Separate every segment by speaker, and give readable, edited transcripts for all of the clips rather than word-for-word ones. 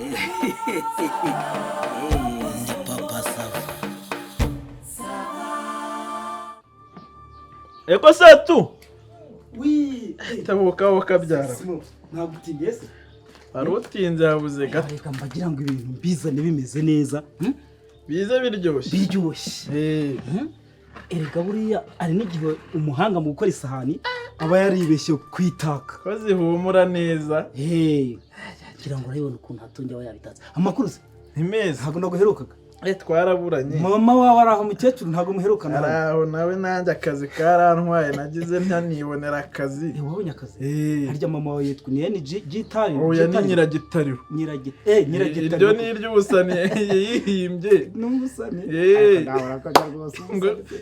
Speaker 1: Ndi Papa Sava.
Speaker 2: Eko Setu.
Speaker 3: Oui.
Speaker 2: Tabuka wakabyara.
Speaker 3: Ntabwo utindiye se?
Speaker 2: Wari utinze yabuze gato.
Speaker 3: Reka mbagira ngo ibintu mbizane bimeze neza.
Speaker 2: Bize biryoshye.
Speaker 3: Biryoshye. Erega buriya ari n'igihe umuhanga mu gukora isahani aba yaribeshye kwitaka.
Speaker 2: Ko zihumura neza.
Speaker 3: Kugira ngo urabibone ukuntu hatunge aba yabitatse. Amakuru se?
Speaker 2: Ni meza.
Speaker 3: Ntabwo naguherukaga.
Speaker 2: Twaraburanye.
Speaker 3: Mama wawe araho mukecuru ntabwo muherukana.
Speaker 2: Araho nawe nanjye akazi karantwaye nagize ntanibonera akazi.
Speaker 3: Wabonye akazi? Harya mama wawe yitwa ni Gitari.
Speaker 2: Oya ni Nyiragitari.
Speaker 3: Nyiragitari.
Speaker 2: Iryo ni iry'ubusani yihimbye.
Speaker 3: N'ubusani.
Speaker 2: Ndabarakoja rwose.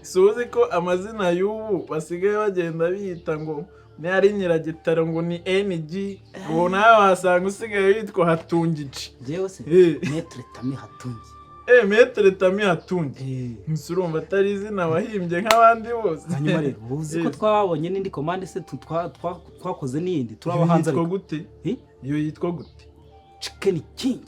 Speaker 2: Suzi ko amazina y'ubu basigaye bagenda biyita ngo ni ari Nyiragitari ngo ni NG. Ubu nawe wasanga usigaye witwa Hatungije.
Speaker 3: Jewe se Maître Tami Hatungi.
Speaker 2: Maître Tami Hatungi. Nsurumva atari izina wahimbye nk'abandi bose.
Speaker 3: Hanyuma rero uzi ko twabonye n'indi commande se twakoze n'indi turabahanze
Speaker 2: ariko gute? Iyo yitwa gute?
Speaker 3: Chicken King.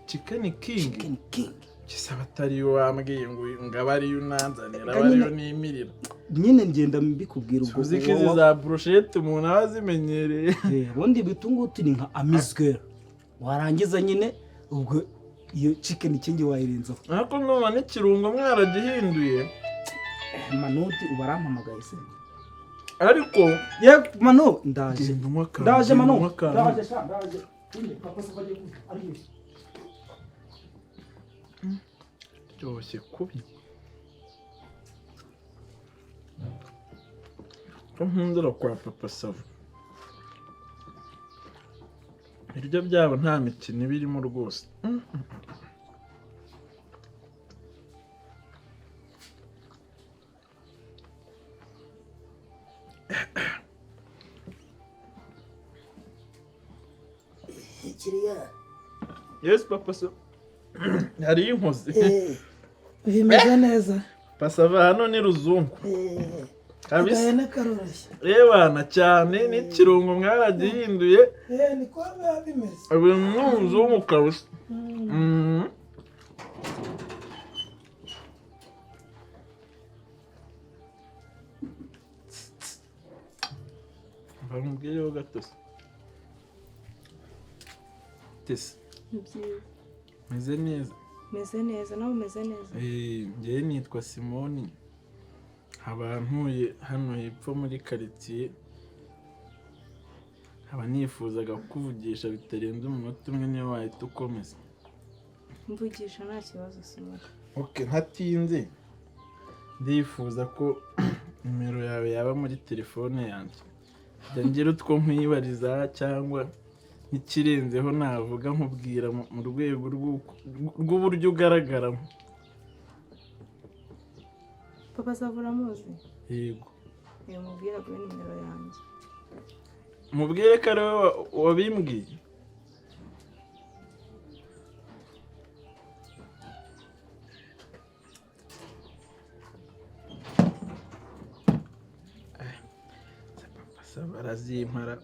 Speaker 2: Chicken King.
Speaker 3: Chicken King.
Speaker 2: Kisaba atari yo wambwiye ngo ngabari yunanzanira bari yo nimirira.
Speaker 3: Nyine ngenda mbikubwira ubwo.
Speaker 2: Uzi ko izi za brochette umuntu abazimenyereye.
Speaker 3: Ubundi bitunguti ni nka Amisgirl. Warangiza nyine ubwo iyo chicken King wayirenzaho.
Speaker 2: Ariko numa n'ikirungo mwaragihinduye.
Speaker 3: Manuti ubarampamagaye se.
Speaker 2: Ariko
Speaker 3: Manu ndaje Manu. Ndaje. Papa Sava agiye ari
Speaker 2: Cyose kubi. Nkundira kwa Papa Sava. Iryo byabo nta mikino birimo rwose.
Speaker 1: Kiriya.
Speaker 2: Yes Papa Sava. Hari inkozi.
Speaker 4: Bimeze neza.
Speaker 2: Papa Sava hano ni ruzungu.
Speaker 4: Kabisa nakaroroshye.
Speaker 2: Bana cyane n'ikirungo mwaragihinduye.
Speaker 4: Niko biba bimeze.
Speaker 2: Ubu n'umuzungu kabisa. Bamubwiyeho gato se. Tese. Meze neza.
Speaker 5: Meze neza nawe umeze neza.
Speaker 2: Njye nitwa Simoni. Ntuye hano hepfo muri quartier. Nifuzaga kukuvugisha bitarenze umunota umwe niyo wahita ukomeza.
Speaker 5: Mvugisha nta kibazo Simoni.
Speaker 2: Ntatinze. Ndifuza ko nimero yawe yaba muri telefone yanjye. Ngira utwo nkwibariza cyangwa ikirenzeho navuga nkubwira mu rwego rw'uburyo ugaragaramo.
Speaker 5: Papa Sava uramuzi?
Speaker 2: Yego.
Speaker 5: Mubwira kuri nimero yanjye.
Speaker 2: Mubwire ko ari wowe wabimbwiye. Papa Sava arazimpara.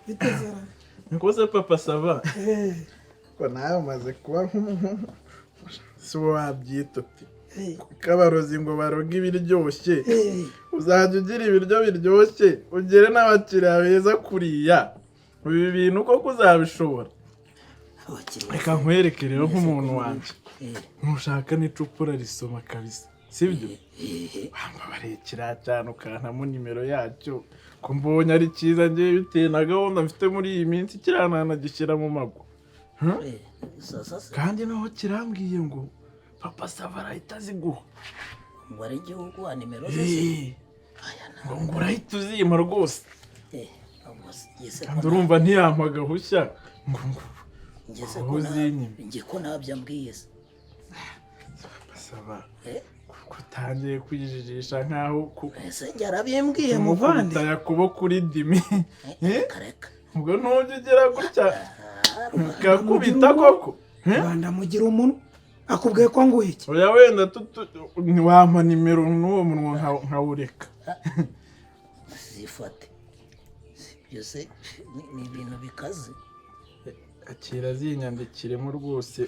Speaker 4: Bitezera.
Speaker 2: Nikoze Papa Sava. Ko nawe umaze kuba si wabyita uti. Kabarozi ngo baroga ibiryoshye. Uzajya ugira ibiryo biryoshye ugere n'abakiriya beza kuriya. Ibi bintu koko uzabishobora. Reka nkwereke rero nk'umuntu wanjye. Ntushaka n'icupa risoma kabisa. Sibyo? Wamba barekera cyane ukantamo nimero yacyo. Ko mbonye ari cyiza ngiye bitewe na gahunda mfite muri iyi minsi kiranana gishyira mu mago. Kandi naho kirambwiye ngo Papa Sava arahita aziguha.
Speaker 1: Ngo ari igihugu wa nimero ze.
Speaker 2: Ngo urahita uzima rwose. Kandi urumva ntiyampa gahushya.
Speaker 1: Njye ko nabyambwiye se.
Speaker 2: saba kutangiye kwijijisha nkaho
Speaker 1: ese yarabimbwiye muvandi
Speaker 2: yakubo kuri dimi
Speaker 1: kareka
Speaker 2: ubwo ntujye ugera gutya ukakubita koko
Speaker 4: rwanda mugira umuntu akubwiye ko nguhe iki
Speaker 2: oya wenda wampa nimero n'uwo munwa nkawureka
Speaker 1: zifate byose ni ibintu bikaze
Speaker 2: akira zinyandikiremo rwose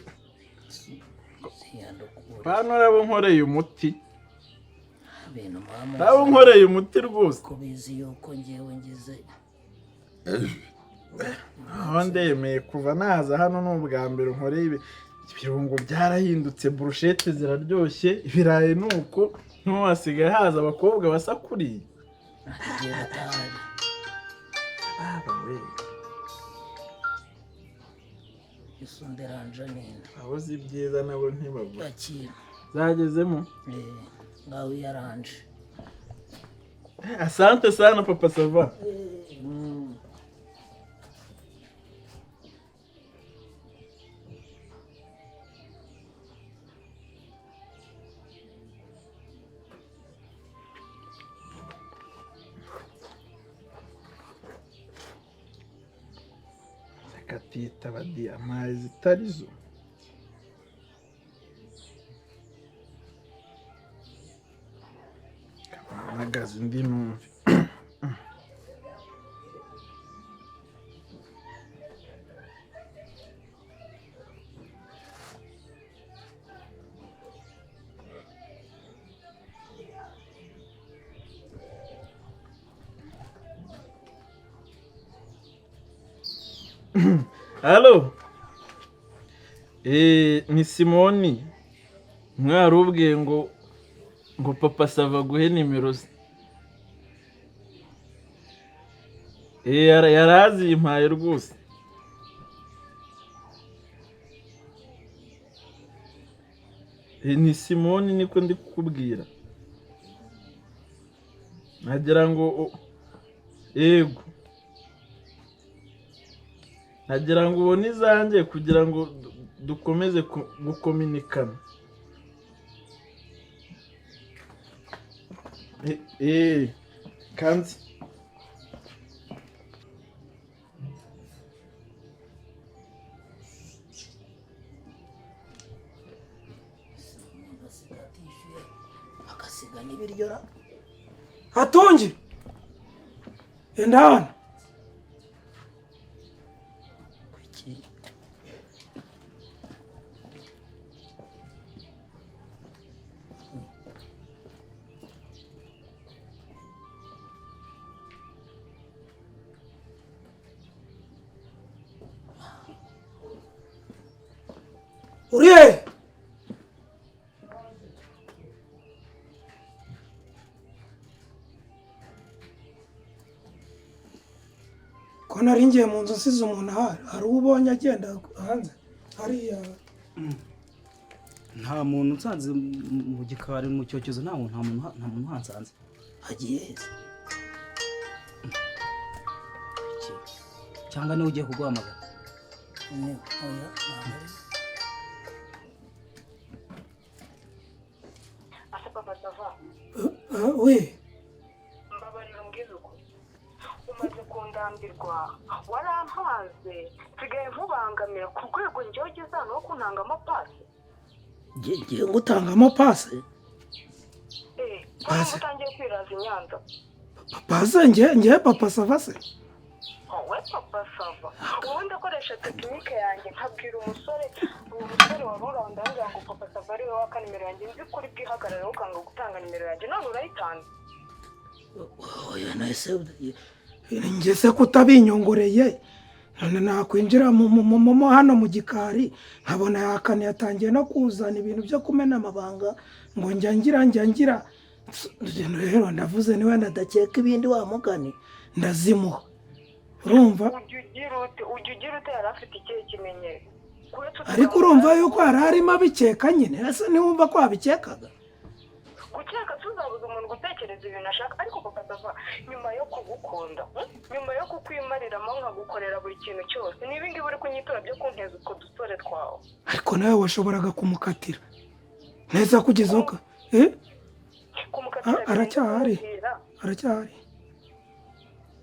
Speaker 2: hano rabo nkoreye umuti rabo nkoreye umuti rwose
Speaker 1: ko bizi yuko ngewe ngize
Speaker 2: aho ndemeye kuva naza hano n'ubwa mbere nkoreye ibirungo byarahindutse burushete ziraryoshye ibirayi nuko ntiwasigaye haza abakobwa basakuriye
Speaker 1: igihe batahari isunderanja nina
Speaker 2: abo si byiza nabo ntibabura
Speaker 1: akira
Speaker 2: zagezemo
Speaker 1: ngaho yaranje
Speaker 2: asante sana papa sava katita badi amazi zitarizo nagaze indi numve Halo ni Simoni mwarubwiye ngo papa sava guhe nimero ze yarazimpaye rwose ni Simoni niko ndi kukubwira nagira ngo yego nagira ngo ubone izanjye kugira ngo dukomeze gukominikana kanzi
Speaker 1: akasiga n'ibiryo ra
Speaker 4: hatonge enda hano uriye ko nari ngiye mu nzu nsize umuntu ahari hari uwo ubonye agenda hanze hariya
Speaker 3: nta muntu nsanze mu gikari mu cyokezo nta muntu uhansanze
Speaker 1: hagiye heza
Speaker 3: cyangwa niwe ugiye kuguhamagara
Speaker 1: oya
Speaker 4: we
Speaker 6: mbabarira umbwize ukuri umaze kundambirwa warampaze nsigaye nkubangamira ku rwego njyewe ugeze hano wo kuntangamo pasi
Speaker 1: ngiye ngutangamo pasi
Speaker 6: pasi utangiye kwiraza i Nyanza
Speaker 4: pasi ngiye papa sava se
Speaker 6: wowe papa sava ubundi akoresha tekinike yanjye nkabwira umusore uwo musore wari uranda yambwira ngo papa sava ari we waka nimero yanjye nzi kuri bwihagarare ukanga gutanga nimero yanjye none urayitanze
Speaker 1: oya nahise
Speaker 4: ngeze kutabinyongoreye none nakwinjira mu hano mu gikari nkabona yakane yatangiye no kuzana ibintu byo kumena amabanga ngo njya rero ndavuze niwe ndadakeka ibindi wamugani ndazimuha urumva
Speaker 6: ujya ugira ute yari afite ikihe kimenyero
Speaker 4: ariko urumva yuko hari harimo abikeka nyine ese ntiwumva ko wabikekaga
Speaker 6: gukeka tuzabuza umuntu gutekereza ibintu ashaka ariko papa sava nyuma yo kugukunda nyuma yo kukwimariramo nkagukorera buri kintu cyose n'ibindi uri kunyitura byo kunteza utwo dusore twawe
Speaker 4: ariko nawe washoboraga kumukatira neza kugeza uko
Speaker 6: kumukatira
Speaker 4: aracyahari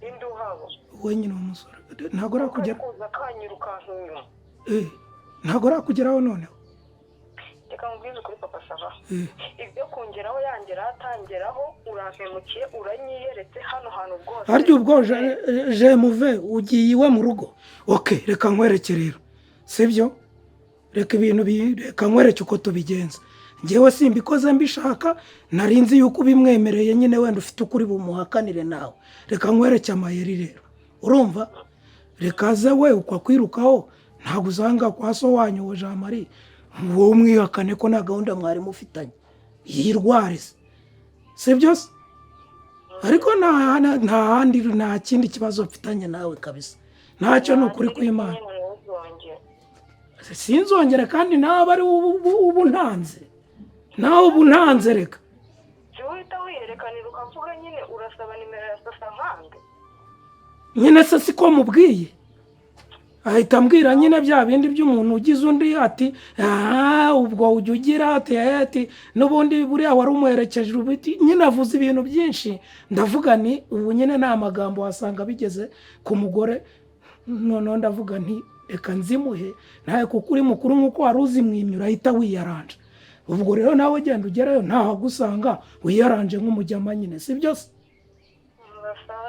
Speaker 6: indi uhabo
Speaker 4: wenyine umusore ntabwo arakugera
Speaker 6: kuza kanyirukanka inyuma
Speaker 4: ntabwo arakugeraho noneho
Speaker 6: reka mubwize kuri papa sava ibyo kungeraho yangeraho atangeraho urampemukiye uranyiyeretse hano hantu bwose
Speaker 4: harya ubwo jemuve ugiye iwe mu rugo reka nkwereke rero sibyo reka ibintu reka nkwereke uko tubigenza ngewe simbikoze mbishaka narinzi yuko ubimwemereye nyine wenda ufite ukuri bumuhakanire nawe reka nkwereke amayeri rero urumva reka ze we uko akwirukaho ntabwo uzanga kwa so wanyu wa Jean Marie wowe umwihakane ko nta gahunda mwari mufitanye yirware si byose ariko nta kindi kibazo mfitanye nawe kabisa ntacyo ni ukuri kw'Imana sinzongere kandi nawe ari ubu ntanze nawe ubu ntanze reka
Speaker 6: si uhita wiyerekanira ukavuga nyine urasaba nimero ya sasa nkange
Speaker 4: nyine se siko mubwiye ahita ambwira nyine bya bindi by'umuntu ugize undi ati ubwo ujya ugira ati n'ubundi buriya wari umuherekeje ubiti nyine avuze ibintu byinshi ndavuga ni ubu nyine nta magambo wasanga bigeze ku mugore noneho ndavuga nti reka nzimuhe nawe kuko uri mukuru nk'uko wari uzimwimye ahita wiyaranje ubwo rero nawe genda ugerayo ntaho agusanga wiyaranje nk'umujyama nyine si byose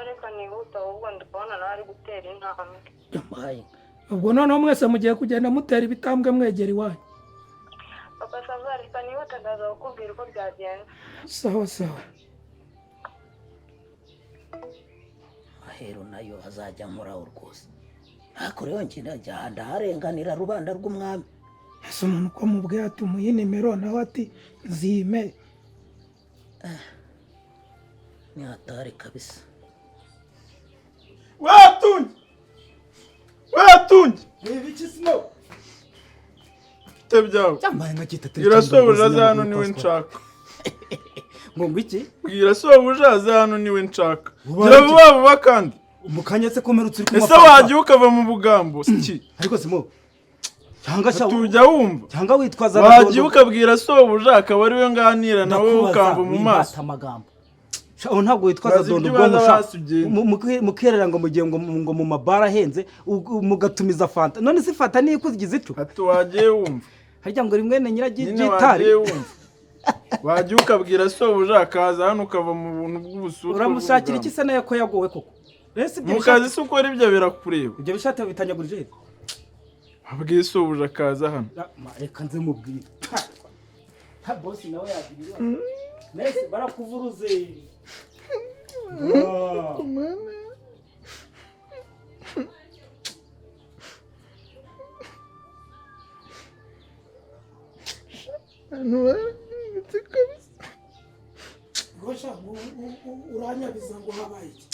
Speaker 6: reka nihuta ahubwo ndikubona nawe ari gutera intambwe
Speaker 4: ubwo noneho mwese mugiye kugenda mutera ibitambwe mwegera iwanyu
Speaker 6: papa sava reka nihuta ndaza kukubwira uko byagenze
Speaker 4: sawa
Speaker 1: ahero nayo azajya nkoraho rwose ariko rero njye ndaharenganira rubanda rw'umwami
Speaker 4: ese umuntu uko mubwiye ati umuhe nimero nawe ati zime
Speaker 1: ni hatari kabisa
Speaker 2: watunge
Speaker 3: ibiki sino
Speaker 2: te byawe
Speaker 3: cyambaye nka kita
Speaker 2: irasobuja za hano niwe nshaka
Speaker 3: ngo iki
Speaker 2: irasobuja za hano niwe nshaka gira vuba kandi
Speaker 3: umukanya se komerutse uri
Speaker 2: ese wagiye ukava mu bugambo siki
Speaker 3: ariko simo cyangwa sha
Speaker 2: tujya wumva
Speaker 3: cyangwa witwaza
Speaker 2: wagiye ukabwira sobuja akaba ari we nganira nawe ukamba mu maso
Speaker 3: amagambo aho ntabwo witwaza dondo bwo mukerera ngo mugiye ngo mu mabara ahenze mugatumiza fanta none se fanta niyo kuzigize icu
Speaker 2: ati wagiye wumva
Speaker 3: harya ngo rimwe ne nyiragitari
Speaker 2: wagiye ukabwira sobuja akaza hano ukava mu buntu bw'ubusuru
Speaker 3: uramushakira iki se nayo ko yagowe koko
Speaker 2: mu kazi se ukora ibyo birakureba
Speaker 3: ibyo bishate bitanyagurije
Speaker 2: abwiye sobuja akaza hano
Speaker 3: reka nze mubwire bosi nawe yagira nese barakuvuruze
Speaker 4: gosha uranyabiza ngo habaye iki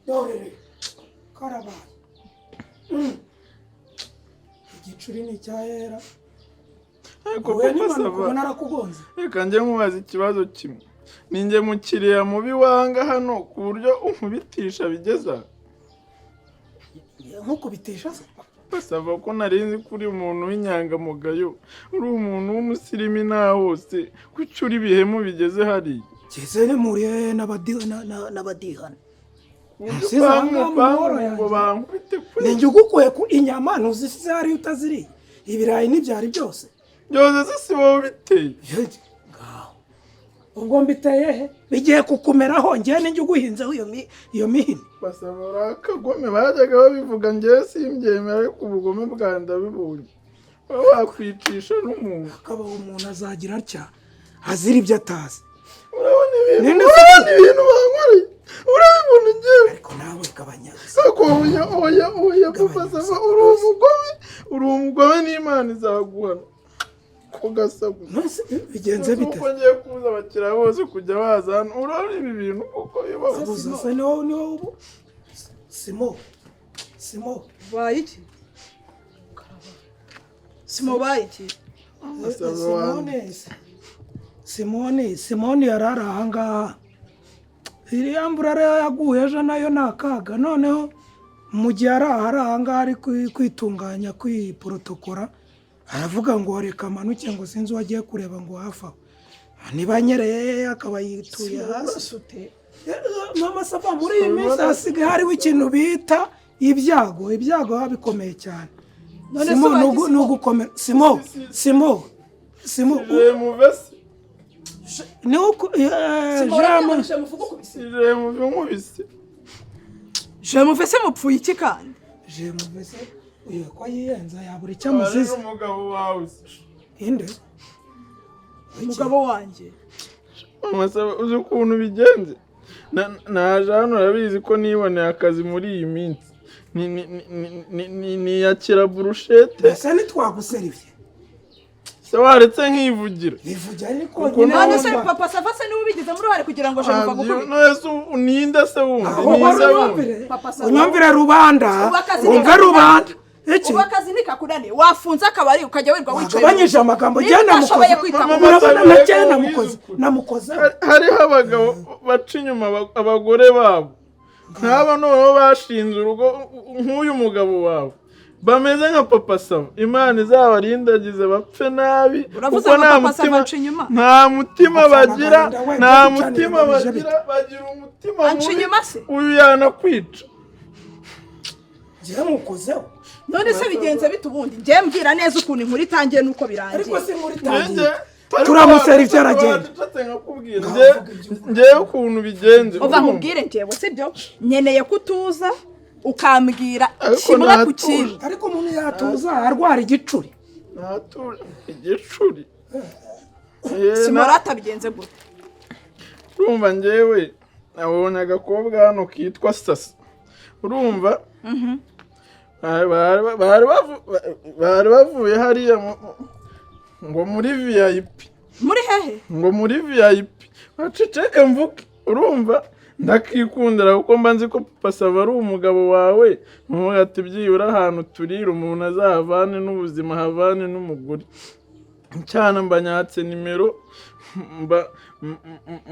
Speaker 4: dorere karabaye igicuri ni cyahera
Speaker 2: ariko papa sava
Speaker 4: narakugonze
Speaker 2: reka njye mubaza ikibazo kimwe ninjye mukiriya mubi wanga hano ku buryo unkubitisha bigeza
Speaker 4: nkukubitisha se
Speaker 2: basava ko narinzi kuri umuntu w'inyangamugayo uri umuntu w'umusirimu nta hose kuki uri bihemu bigeze hariya
Speaker 4: kizere muriye n'abadihana ninjye ugukuye ku inyama ntuzisize hariya utaziriye ibirayi n'ibyari byose
Speaker 2: byose si wowe ubiteye
Speaker 4: ubwo mbiteye he bigiye kukumeraho njyewe ninjye uguhinzeho iyo mihini
Speaker 2: basaba urakagome bajyaga babivuga njyewe simbyemera ariko ubugome bwawe ndabibonye wowe wakwicisha n'umuntu
Speaker 4: akabaho umuntu azagira atya azira ibyo atazi
Speaker 2: urabona ibintu bankoreye urabibona njyewe
Speaker 4: ariko nawe gabanya
Speaker 2: oya papa sava uri umugome n'Imana izaguhana ko gasaguza
Speaker 4: bigenze bite
Speaker 2: uko ngiye kuza abakiriya bose kujya baza hano urabona ibi bintu kuko bibaho
Speaker 4: niho simo
Speaker 5: baye iki simo baye iki
Speaker 4: simoni yari ari ahangaha iriya mvura rero yaguye ejo nayo ni akaga noneho mu gihe ari ahangaha ari kwitunganya kwiporotokora aravuga ngo reka amanuke ngo sinzi uwagiye kureba ngo hafi aho niba anyereye akaba yituye hasi. Mama Sava muri iyi minsi hasigaye hariho ikintu bita ibyago biba bikomeye cyane. Simo nugukomera Simo
Speaker 2: muvesi
Speaker 4: ni uko
Speaker 7: Jemuvese mupfuye iki kandi?
Speaker 4: Jemuvese uyu ko yiyenza yabura icyo amuziza.
Speaker 2: Umugabo wawe
Speaker 4: inde
Speaker 7: Umugabo wanjye
Speaker 2: Masaba uzi ukuntu bigenze naje hano urabizi ko niboneye akazi muri iyi minsi ni yakira burushete
Speaker 4: ese ntitwaguserivye
Speaker 2: se waretse nkivugira
Speaker 4: bivugira ariko
Speaker 7: none se Papa Sava se niwe ubigize muri hari kugira ngo Jemuva gukubita
Speaker 2: nese uninde se wundi
Speaker 4: unyumvire rubanda umva rubanda iki
Speaker 7: uba akazi nikakurane wafunze akabari ukajya wirwa wicaye
Speaker 4: banyije amagambo genda namukoze
Speaker 2: hariho abagabo baca inyuma abagore babo nk'aba noneho bashinze urugo nk'uyu mugabo wawe bameze nka Papa Sava Imana izabarindagize bapfe nabi
Speaker 7: kuko
Speaker 2: nta mutima bagira bagira umutima mubi uyu yanakwica
Speaker 4: njye mukozeho.
Speaker 7: None se bigenze bitubundi ngiye mbwira neza ukuntu inkuru itangiye nuko birangiye
Speaker 4: ariko se muri tangiye turamuseriviye aragenda
Speaker 2: ngiye ukuntu bigenze
Speaker 7: uva nkubwire ngiye sibyo nyeneye kutuza ukambwira kimwe ku kintu
Speaker 4: ariko umuntu yatuza arwara igicuri
Speaker 7: Simorata bigenze gute
Speaker 2: urumva ngewe nabonye agakobwa hano kitwa Sasa urumva bari bavuye hariya ngo muri VIP
Speaker 7: muri hehe
Speaker 2: ngo muri VIP baceceka mvuke urumva ndakikundira kuko mba nzi ko Papa Sava ari umugabo wawe ati byibura ahantu turira umuntu azahavane n'ubuzima havane n'umugore cyane mbanyatse nimero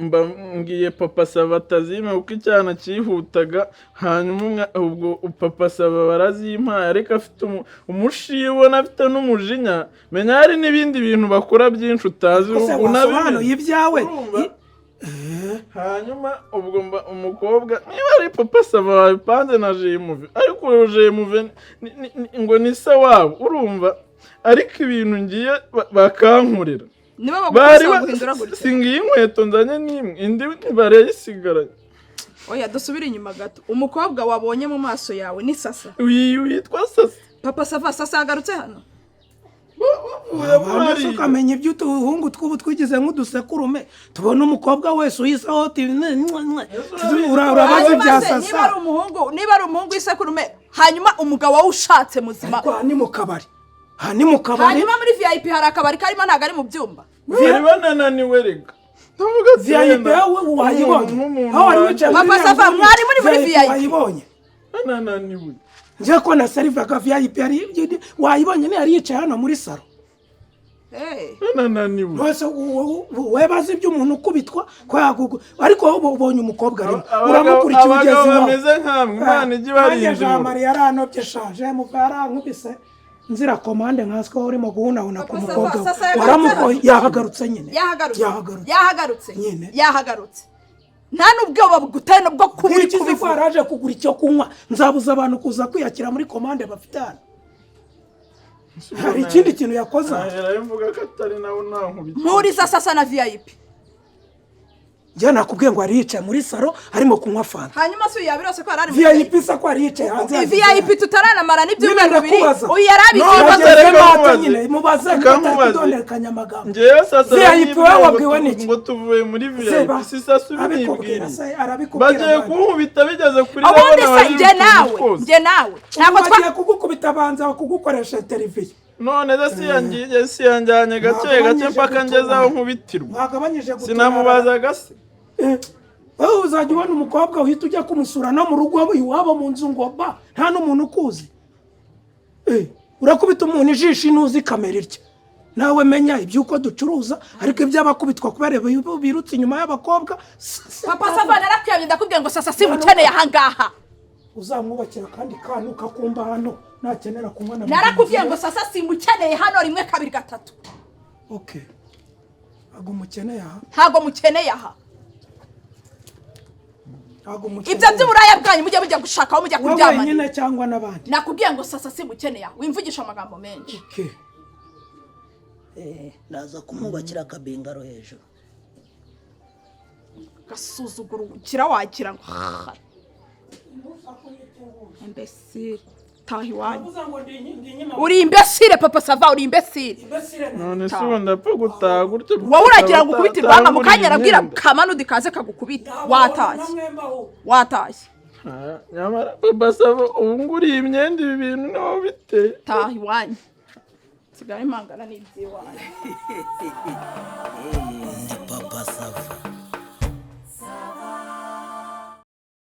Speaker 2: mba ngiye Papa Sava atazime kuko icyana cyihutaga hanyuma ubwo Papa Sava barazimpaye ariko afite umushibo afite n'umujinya menya hari n'ibindi bintu bakora byinshi utazi
Speaker 4: unabisobanuye ibyawe
Speaker 2: hanyuma ubwo umukobwa niba ari Papa Sava wabipanze na Jemuve ariko uwo Jemuve ngo ni se wabo urumva ariko ibintu ngiye bakankurira
Speaker 7: bari
Speaker 2: singiye inkweto nzanye n'imwe indi barayisigaranye
Speaker 7: oya dusubire inyuma gato umukobwa wabonye mu maso yawe ni Sasa
Speaker 2: witwa Sasa
Speaker 7: Papa Sava yagarutse hano
Speaker 4: abantu ukamenya ibyo utuhungu tw'ubu twigize nk'udusekurume tubona umukobwa wese uyisaho urabaza ibya Sasa
Speaker 7: niba ari umuhungu w'isekurume hanyuma umugabo wawe ushatse muzima
Speaker 4: ni mu kabari
Speaker 7: hanyuma muri VIP hari akabari karimo ntago ari mu byumba
Speaker 2: bari bananiwe rega
Speaker 4: VIP yawe wayibonye aho wari wicaye
Speaker 7: Papa Sava mwari muri VIP
Speaker 4: wayibonye
Speaker 2: bananiwe
Speaker 4: nje ko na serivaga VIP wayibonye ni yari yicaye hano muri salo
Speaker 2: bananiwe
Speaker 4: wese webaze ibyo umuntu ukubitwa ko yagugu ariko ubonye umukobwa arimo uramukurikiye ugeze
Speaker 2: aho bameze nkamwe Imana igi barinze
Speaker 4: Maria yaranobye shaje muvara nkubise nzira komande nkaswe urimo guhunahuna ku mukobwa waramuko yahagarutse nyine
Speaker 7: yahagarutse nta nubwo buguteye nubwo kuburi
Speaker 4: kubivuga araje kugura icyo kunywa nzabuza abantu kuza kwiyakira muri komande bafite hano hari ikindi kintu yakoze
Speaker 2: mvuga ko atari nawe nankubita
Speaker 7: muri Sasa na VIP
Speaker 4: njye nakubwiye ngo ari yicaye muri salo arimo kunywa fanta
Speaker 7: hanyuma se yabirose ko ari
Speaker 4: VIP sa ko ari yicaye hanze
Speaker 7: VIP tutaranamara n'ibyumweru bibiri
Speaker 4: nyine mubaze ndondekanya amagambo
Speaker 2: ngewe Sasa
Speaker 4: VIP wabwiwe niki
Speaker 2: ngo tuvuye muri VIP si Sasa ubibwira bagiye kunkubita bigeze kuri
Speaker 7: abona njye nawe
Speaker 4: ntabwo twagiye kugukubita banza kugukoresha televiziyo
Speaker 2: none siyanjyanye gake mpaka ngezaho nkubitirwa sinamubaza gase
Speaker 4: uzajya ubona umukobwa uhita ujya kumusura no mu rugo iwabo mu nzu ngo nta n'umuntu ukuzi urakubita umuntu ijisho inuzi kamera irya nawe menya iby'uko ducuruza ariko iby'abakubitwa kubera birutse inyuma y'abakobwa
Speaker 7: Papa Sava narakuyabye ndakubwiye ngo Sasa simukeneye ahangaha
Speaker 4: uzamwubakira kandi kantu kakumba hano nakenera kunywa na
Speaker 7: narakubwiye ngo sasa simukeneye hano rimwe kabiri gatatu.
Speaker 4: Okay, ago mukeneye aha
Speaker 7: ntago mukeneye aha.
Speaker 4: ibyo
Speaker 7: by'uburaya bwanyu mujya gushaka aho mujya kuryamana
Speaker 4: nyine cyangwa nabandi.
Speaker 7: Nakubwiye ngo sasa simukeneye aha, wimvugisha amagambo menshi.
Speaker 4: Okay,
Speaker 1: naza kumwubakira akabingaro hejuru.
Speaker 7: Gasuzuguro kira wagira ngo imbesire tahi wanyu. Uri imbesire Papa Sava, uri imbesire.
Speaker 2: None se ubundi apfa gutaha gutyo
Speaker 7: wowe uragira ngo ukubite ibanga mukanya arabwira kamanu dikaze kagukubita watashye
Speaker 2: nyamara Papa Sava ubu nguriye imyenda ibi bintu niho biteye.
Speaker 7: tahi wanyu sigaye impangana n'ibyiwanyu.